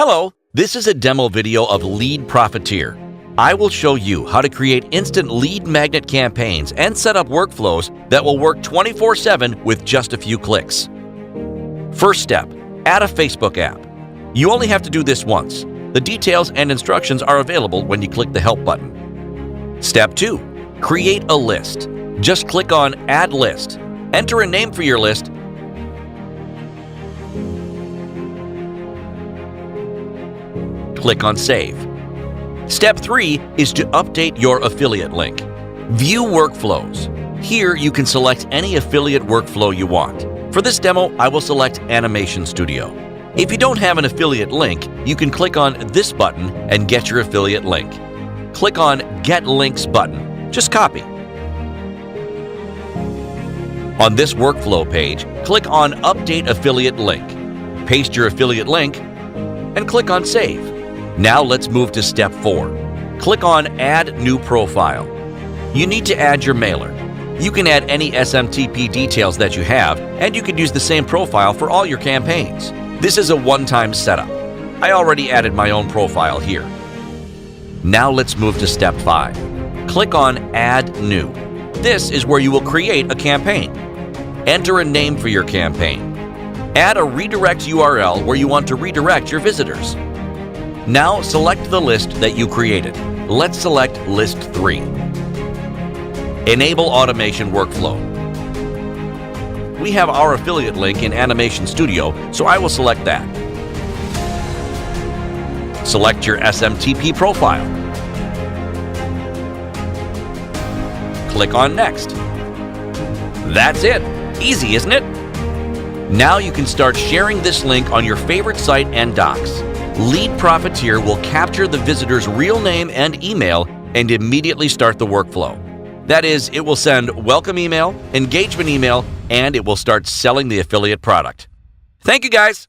Hello, this is a demo video of Lead Profiteer. I will show you how to create instant lead magnet campaigns and set up workflows that will work 24/7 with just a few clicks. First step, add a Facebook app. You only have to do this once. The details and instructions are available when you click the Help button. Step 2, create a list. Just click on Add List. Enter a name for your list. Click on Save. Step 3 is to update your affiliate link. View workflows. Here you can select any affiliate workflow you want. For this demo, I will select Animation Studio. If you don't have an affiliate link, you can click on this button and get your affiliate link. Click on Get Links button. Just copy. On this workflow page, click on Update Affiliate Link. Paste your affiliate link and click on Save. Now let's move to step 4. Click on Add New Profile. You need to add your mailer. You can add any SMTP details that you have, and you can use the same profile for all your campaigns. This is a one-time setup. I already added my own profile here. Now let's move to step 5. Click on Add New. This is where you will create a campaign. Enter a name for your campaign. Add a redirect URL where you want to redirect your visitors. Now select the list that you created. Let's select List 3. Enable Automation Workflow. We have our affiliate link in Animation Studio, so I will select that. Select your SMTP profile. Click on Next. That's it. Easy, isn't it? Now you can start sharing this link on your favorite site and docs. Lead Profiteer will capture the visitor's real name and email and immediately start the workflow. That is, it will send welcome email, engagement email, and it will start selling the affiliate product. Thank you, guys.